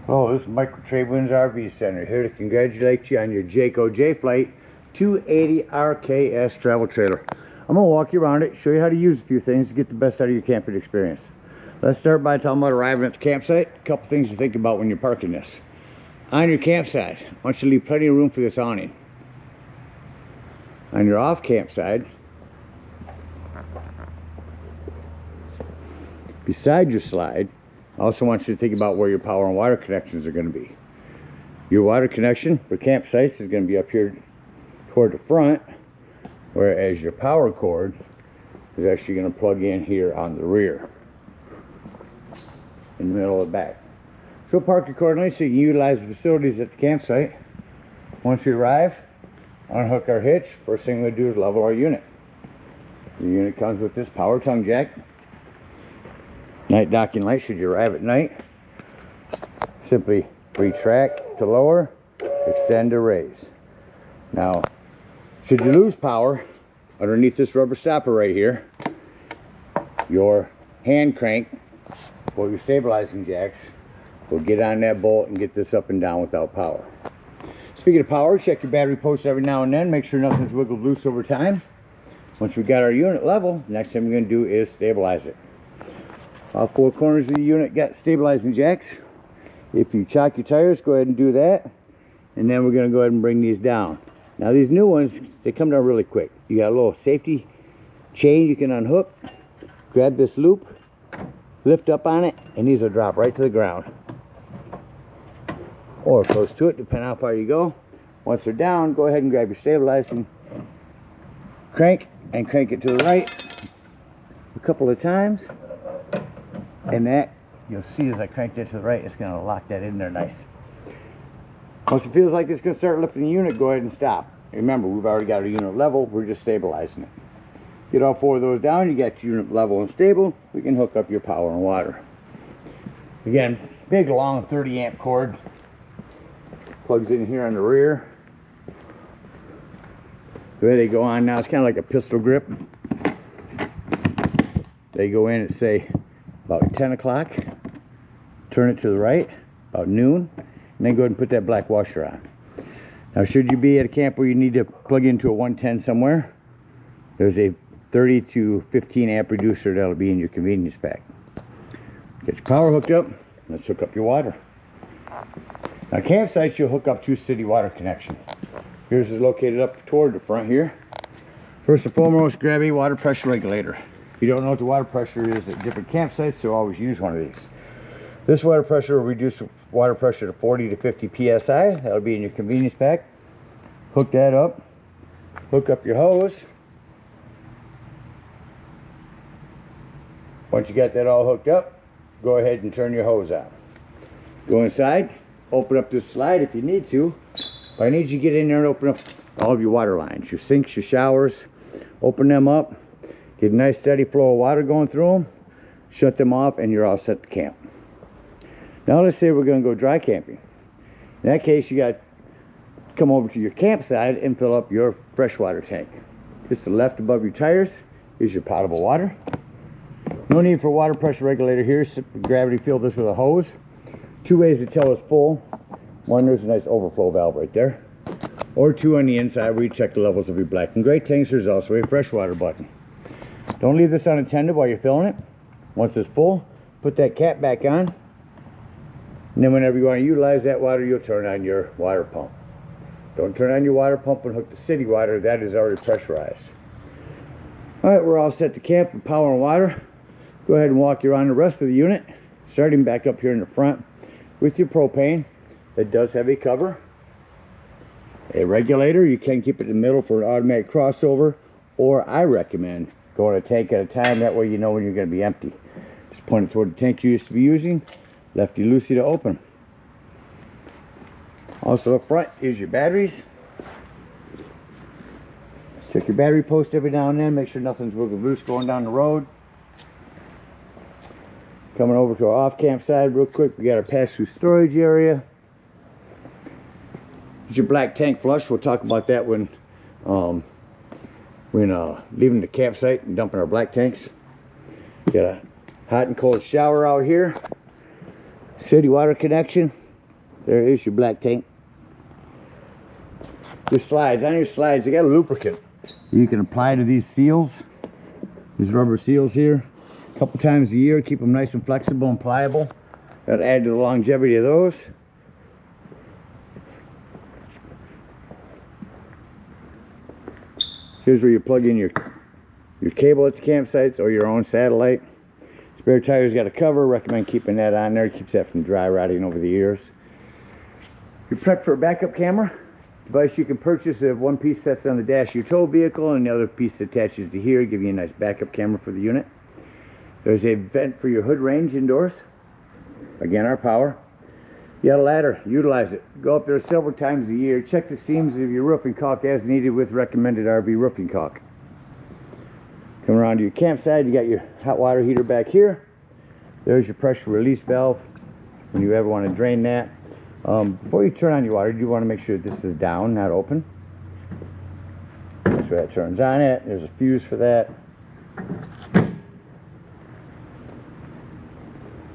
Hello, this is Mike with TradeWinds RV Center, here to congratulate you on your Jayco Jayflight 280 RKS travel trailer. I'm going to walk you around it, show you how to use a few things to get the best out of your camping experience. Let's start by talking about arriving at the campsite. A couple things to think about when you're parking this. On your campsite, I want you to leave plenty of room for this awning. On your off campsite, beside your slide, I also want you to think about where your power and water connections are going to be. Your water connection for campsites is going to be up here toward the front, whereas your power cord is actually going to plug in here on the rear, in the middle of the back. So park accordingly so you can utilize the facilities at the campsite. Once we arrive, unhook our hitch. First thing we do is level our unit. The unit comes with this power tongue jack. Night docking light should you arrive at night. Simply retract to lower, extend to raise. Now, should you lose power, underneath this rubber stopper right here, your hand crank for your stabilizing jacks will get on that bolt and get this up and down without power. Speaking of power, check your battery post every now and then. Make sure nothing's wiggled loose over time. Once we got our unit level, next thing we're going to do is stabilize it. All four corners of the unit got stabilizing jacks. If you chock your tires, go ahead and do that. And then we're going to go ahead and bring these down. Now these new ones, they come down really quick. You got a little safety chain you can unhook. Grab this loop, lift up on it, and these will drop right to the ground. Or close to it, depending on how far you go. Once they're down, go ahead and grab your stabilizing crank and crank it to the right a couple of times. And that, you'll see as I crank that to the right, it's going to lock that in there nice. Once it feels like it's going to start lifting the unit, go ahead and stop. Remember, we've already got our unit level, we're just stabilizing it. Get all four of those down, you got your unit level and stable, we can hook up your power and water. Again, big long 30 amp cord. Plugs in here on the rear. The way they go on now, it's kind of like a pistol grip. They go in at, say, about 10 o'clock, turn it to the right, about noon, and then go ahead and put that black washer on. Now, should you be at a camp where you need to plug into a 110 somewhere, there's a 30 to 15 amp reducer that'll be in your convenience pack. Get your power hooked up, let's hook up your water. Now, campsites, you'll hook up to city water connection. Yours is located up toward the front here. First and foremost, grab a water pressure regulator. If you don't know what the water pressure is at different campsites, so always use one of these. This water pressure will reduce water pressure to 40 to 50 psi. That'll be in your convenience pack. Hook that up. Hook up your hose. Once you got that all hooked up, go ahead and turn your hose on. Go inside. Open up this slide if you need to. But I need you to get in there and open up all of your water lines. Your sinks, your showers. Open them up. Get a nice steady flow of water going through them. Shut them off and you're all set to camp. Now let's say we're going to go dry camping. In that case, you got to come over to your campsite and fill up your freshwater tank. Just to the left above your tires is your potable water. No need for a water pressure regulator here. Simply gravity fill this with a hose. Two ways to tell it's full. One, there's a nice overflow valve right there. Or two on the inside where you check the levels of your black and gray tanks. There's also a freshwater button. Don't leave this unattended while you're filling it. Once it's full, put that cap back on. And then whenever you want to utilize that water, you'll turn on your water pump. Don't turn on your water pump and hook the city water. That is already pressurized. Alright, we're all set to camp with power and water. Go ahead and walk you around the rest of the unit. Starting back up here in the front with your propane. It does have a cover. A regulator. You can keep it in the middle for an automatic crossover. Or I recommend going a tank at a time, that way you know when you're going to be empty. Just point it toward the tank you used to be using, lefty loosey to open. Also up front is your batteries. Check your battery post every now and then, make sure nothing's wiggled loose going down the road. Coming over to our off camp side real quick, we got our pass-through storage area. It's your black tank flush. We'll talk about that when leaving the campsite and dumping our black tanks. Got a hot and cold shower out here. City water connection. There is your black tank. Your slides, on your slides, they got a lubricant you can apply to these seals, these rubber seals here, a couple times a year. Keep them nice and flexible and pliable. That'll add to the longevity of those. Here's where you plug in your cable at the campsites or your own satellite. Spare tire's got a cover. Recommend keeping that on there. It keeps that from dry rotting over the years. You're prepped for a backup camera. Device you can purchase. One piece sets on the dash of your tow vehicle and the other piece attaches to here, give you a nice backup camera for the unit. There's a vent for your hood range indoors. Again, our power. You got a ladder, utilize it. Go up there several times a year. Check the seams of your roof and caulk as needed with recommended RV roofing caulk. Come around to your campsite, you got your hot water heater back here. There's your pressure release valve when you ever want to drain that. Before you turn on your water, you want to make sure this is down, not open. That's where that turns on it. There's a fuse for that.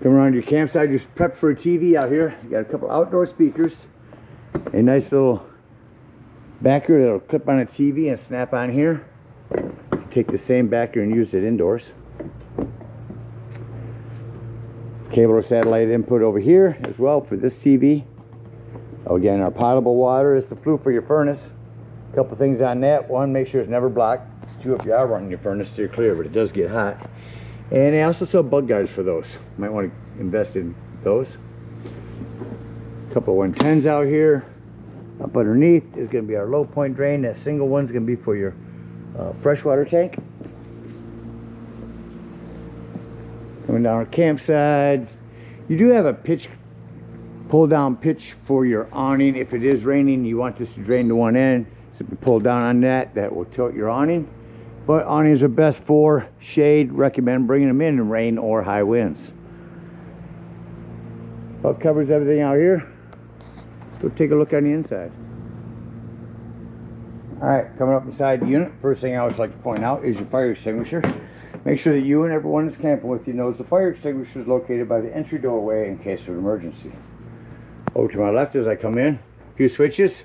Come around your campsite, just prep for a TV out here. You got a couple outdoor speakers, a nice little backer that'll clip on a TV and snap on here. Take the same backer and use it indoors. Cable or satellite input over here as well for this TV. Again, our potable water is the flue for your furnace. A couple things on that. One, make sure it's never blocked. Two, if you are running your furnace, steer clear, but it does get hot. And they also sell bug guards for those. Might want to invest in those. A couple of 110s out here. Up underneath is going to be our low point drain. That single one's going to be for your freshwater tank. Coming down our campsite, you do have a pull down pitch for your awning. If it is raining, you want this to drain to one end. So if you pull down on that, that will tilt your awning. But awnings are best for shade. Recommend bringing them in rain or high winds. About covers everything out here. Go take a look on the inside. Alright, coming up inside the unit, first thing I always like to point out is your fire extinguisher. Make sure that you and everyone that's camping with you knows the fire extinguisher is located by the entry doorway in case of an emergency. Over to my left as I come in, a few switches.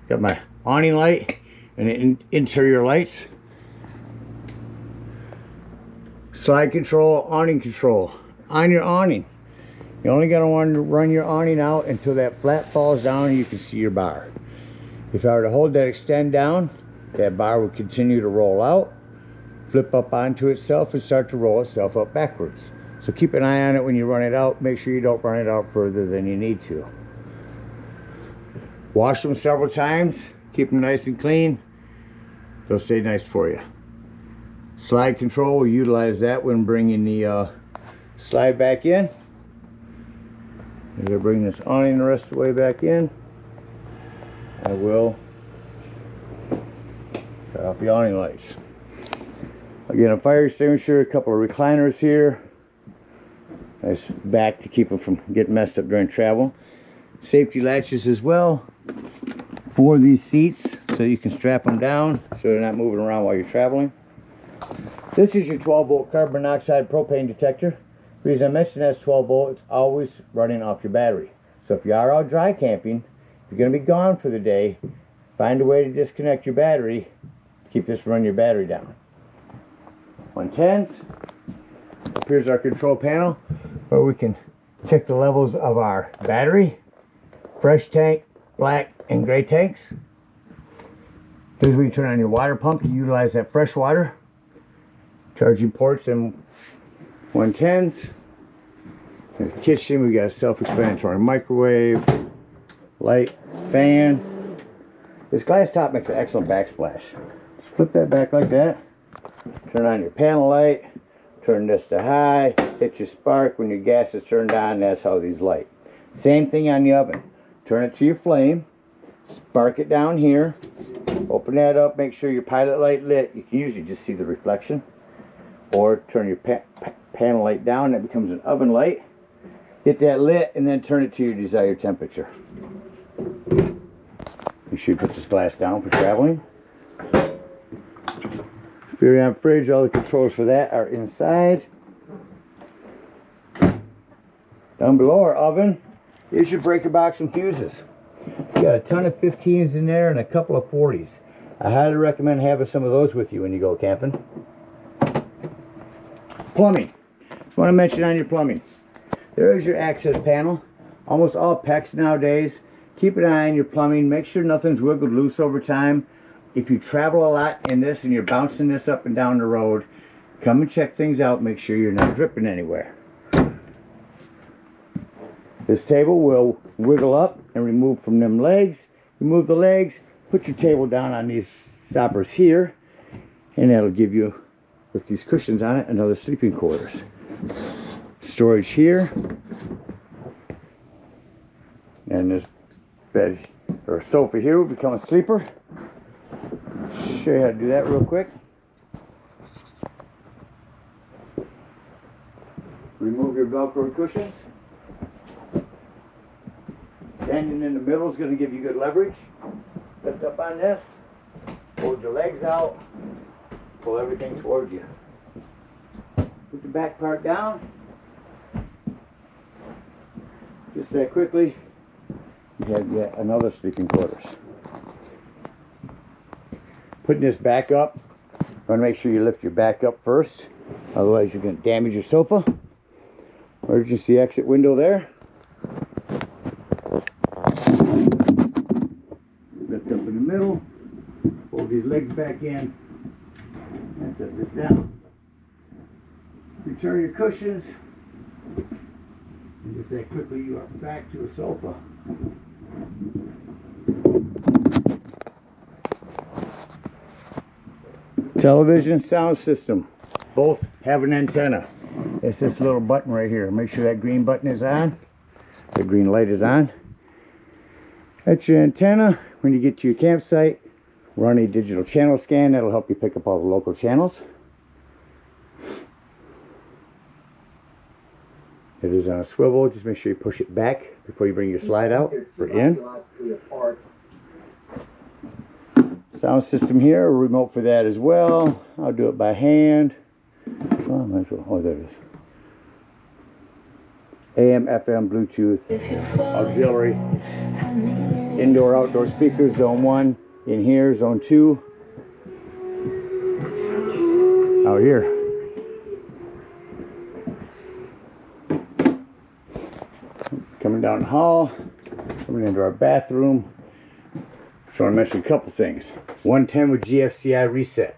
Got my awning light and interior lights. Slide control, awning control. On your awning, you're only going to want to run your awning out until that flat falls down and you can see your bar. If I were to hold that extend down, that bar would continue to roll out, flip up onto itself and start to roll itself up backwards. So keep an eye on it when you run it out. Make sure you don't run it out further than you need to. Wash them several times. Keep them nice and clean. They'll stay nice for you. Slide control, we utilize that when bringing the slide back in. As I bring this awning the rest of the way back in, I will cut off the awning lights. Again, a fire extinguisher, a couple of recliners here. Nice back to keep them from getting messed up during travel. Safety latches as well for these seats so you can strap them down so they're not moving around while you're traveling. This is your 12 volt carbon monoxide propane detector. The reason I mention that's 12 volt, it's always running off your battery. So if you are out dry camping, if you're going to be gone for the day, find a way to disconnect your battery. Keep this running your battery down. 110s. Here's our control panel where we can check the levels of our battery. Fresh tank, black and gray tanks. Here's where you turn on your water pump. You utilize that fresh water. Charging ports and 110s. In the kitchen, we got a self-explanatory microwave, light, fan. This glass top makes an excellent backsplash. Just flip that back like that. Turn on your panel light. Turn this to high. Hit your spark when your gas is turned on. That's how these light. Same thing on the oven. Turn it to your flame. Spark it down here. Open that up. Make sure your pilot light lit. You can usually just see the reflection. Or turn your panel light down. That becomes an oven light. Get that lit and then turn it to your desired temperature. Make sure you put this glass down for traveling. If you're on fridge, all the controls for that are inside. Down below our oven Here's your breaker box and fuses. You got a ton of 15s in there and a couple of 40s. I highly recommend having some of those with you when you go camping. Plumbing. Just want to mention on your plumbing. There is your access panel. Almost all PEX nowadays. Keep an eye on your plumbing. Make sure nothing's wiggled loose over time. If you travel a lot in this and you're bouncing this up and down the road, come and check things out. Make sure you're not dripping anywhere. This table will wiggle up and remove from them legs. Remove the legs. Put your table down on these stoppers here. And that'll give you, with these cushions on it, another sleeping quarters. Storage here. And this bed or sofa here will become a sleeper. Show you how to do that real quick. Remove your Velcro cushions. Standing in the middle is going to give you good leverage. Lift up on this. Hold your legs out. Pull everything towards you. Put the back part down. Just that quickly. You have yet another sleeping quarters. Putting this back up, you want to make sure you lift your back up first, otherwise you're going to damage your sofa. Emergency exit window there. Lift up in the middle, hold these legs back in, and set this down. Return your cushions, and just that quickly you are back to a sofa. Television sound system, both have an antenna. It's this little button right here. Make sure that green button is on. The green light is on. That's your antenna. When you get to your campsite, run a digital channel scan. That'll help you pick up all the local channels. It is on a swivel. Just make sure you push it back before you bring your slide out or in. Sound system here, a remote for that as well. I'll do it by hand. Oh, there it is. AM, FM, Bluetooth, auxiliary, indoor, outdoor speakers, zone 1. In here, zone 2. Out here. Coming down the hall, coming into our bathroom. Just want to mention a couple things. 110 with GFCI reset.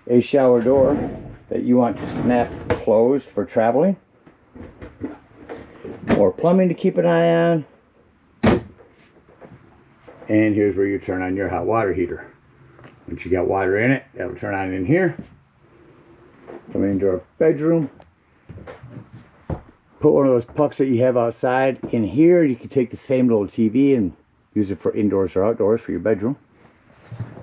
A shower door that you want to snap closed for traveling. More plumbing to keep an eye on. And here's where you turn on your hot water heater. Once you got water in it, that'll turn on in here. Coming into our bedroom. Put one of those pucks that you have outside in here. You can take the same little TV and use it for indoors or outdoors for your bedroom.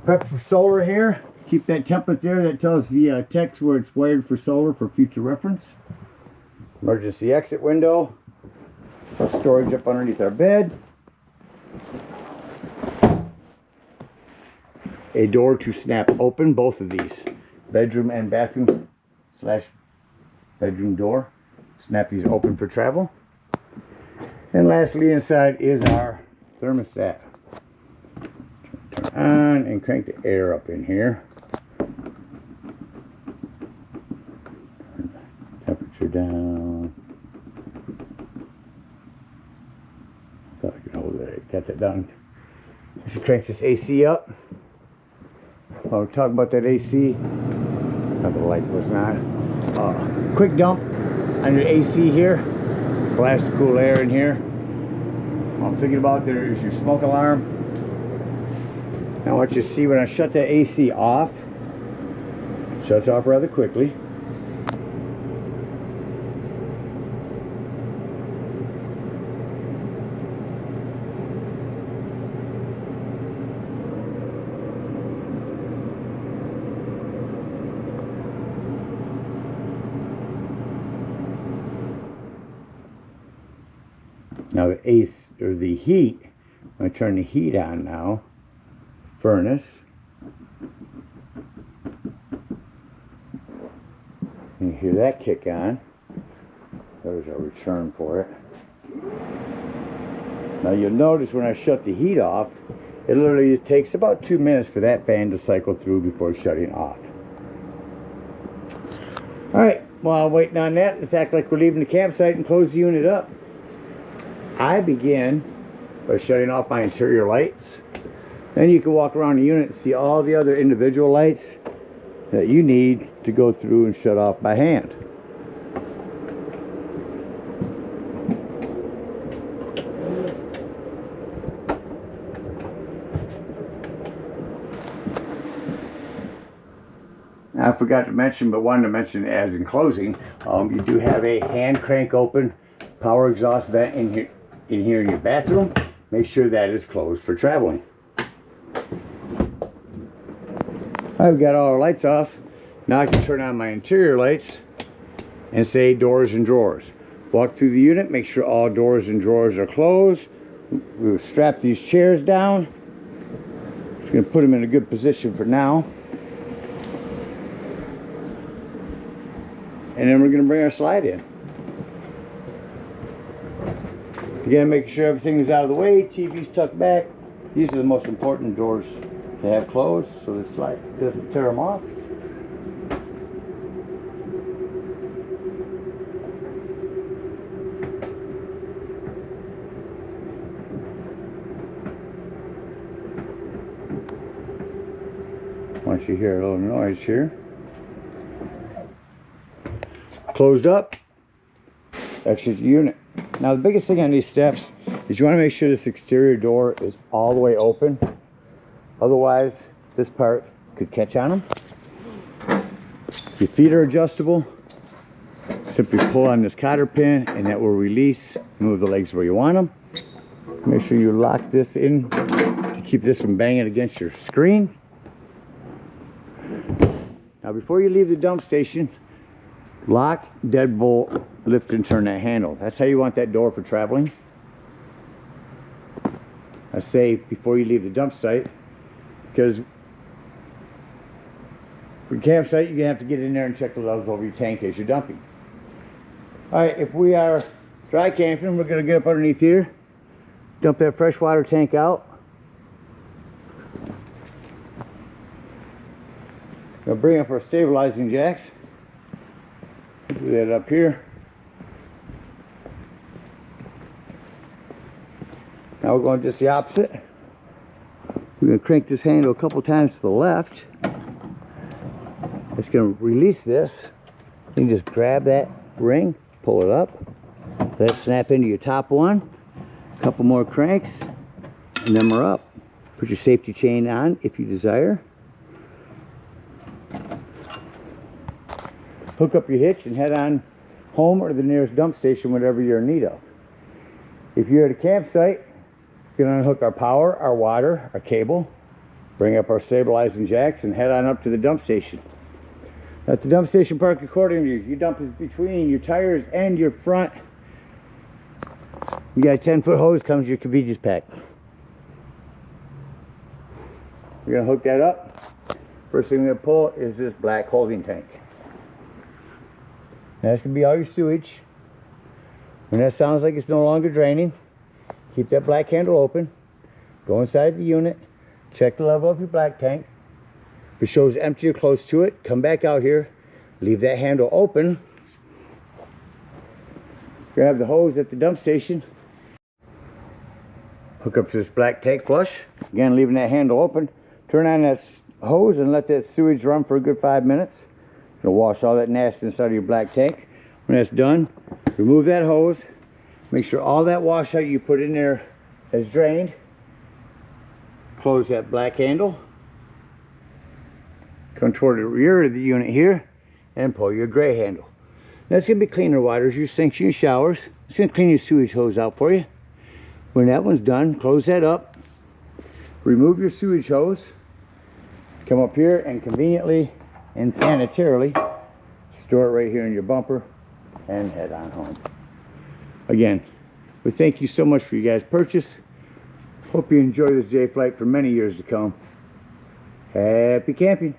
Prep for solar here. Keep that template there. That tells the text where it's wired for solar for future reference. Emergency exit window. Storage up underneath our bed. A door to snap open, both of these. Bedroom and bathroom / bedroom door. Snap these open for travel. And lastly, inside is our thermostat. Turn on and crank the air up in here. Turn the temperature down. I thought I could hold it. Got that down. I should crank this AC up. While we're talking about that AC, thought the light was on. Quick dump on your AC here. Blast the cool air in here. What I'm thinking about there is your smoke alarm. Now what you see when I shut the AC off, shuts off rather quickly. Now the heat, I'm going to turn the heat on now. Furnace. And you hear that kick on. There's our return for it. Now you'll notice when I shut the heat off, it literally takes about 2 minutes for that fan to cycle through before shutting off. Alright, while waiting on that, let's act like we're leaving the campsite and close the unit up. I begin by shutting off my interior lights. Then you can walk around the unit and see all the other individual lights that you need to go through and shut off by hand. I forgot to mention, but wanted to mention as in closing, you do have a hand crank open power exhaust vent in here in your bathroom. Make sure that is closed for traveling. I've got all our lights off. Now I can turn on my interior lights and say doors and drawers. Walk through the unit, make sure all doors and drawers are closed. We'll strap these chairs down. Just going to put them in a good position for now. And then we're going to bring our slide in. Again, making sure everything is out of the way, TV's tucked back. These are the most important doors to have closed so the slide doesn't tear them off. Once you hear a little noise here. Closed up, exit the unit. Now the biggest thing on these steps is you want to make sure this exterior door is all the way open. Otherwise, this part could catch on them. Your feet are adjustable. Simply pull on this cotter pin and that will release. Move the legs where you want them. Make sure you lock this in to keep this from banging against your screen. Now before you leave the dump station, lock, deadbolt, lift and turn that handle. That's how you want that door for traveling. I say before you leave the dump site, because for your campsite you're going to have to get in there and check the levels over your tank as you're dumping. Alright, if we are dry camping, we're going to get up underneath here, dump that freshwater tank out. Now bring up our stabilizing jacks. Do that up here. Now we're going just the opposite. We're going to crank this handle a couple times to the left. It's going to release this. You can just grab that ring, pull it up, let it snap into your top one. A couple more cranks, and then we're up. Put your safety chain on if you desire. Hook up your hitch and head on home or the nearest dump station, whatever you're in need of. If you're at a campsite, you can unhook our power, our water, our cable, bring up our stabilizing jacks, and head on up to the dump station. At the dump station, park accordingly. Your dump is between your tires and your front. You got a 10-foot hose, comes with your convenience pack. We're going to hook that up. First thing we're going to pull is this black holding tank. That's going to be all your sewage. When that sounds like it's no longer draining, keep that black handle open. Go inside the unit. Check the level of your black tank. If it shows empty or close to it, come back out here. Leave that handle open. Grab the hose at the dump station. Hook up to this black tank flush. Again, leaving that handle open. Turn on that hose and let that sewage run for a good 5 minutes. It'll wash all that nastiness out of your black tank. When that's done, remove that hose. Make sure all that washout you put in there has drained. Close that black handle. Come toward the rear of the unit here and pull your gray handle. That's going to be cleaner water, your sinks, your showers. It's going to clean your sewage hose out for you. When that one's done, close that up. Remove your sewage hose. Come up here and conveniently and sanitarily store it right here in your bumper and head on home. Again, we thank you so much for you guys' purchase. Hope you enjoy this Jayflight for many years to come. Happy camping.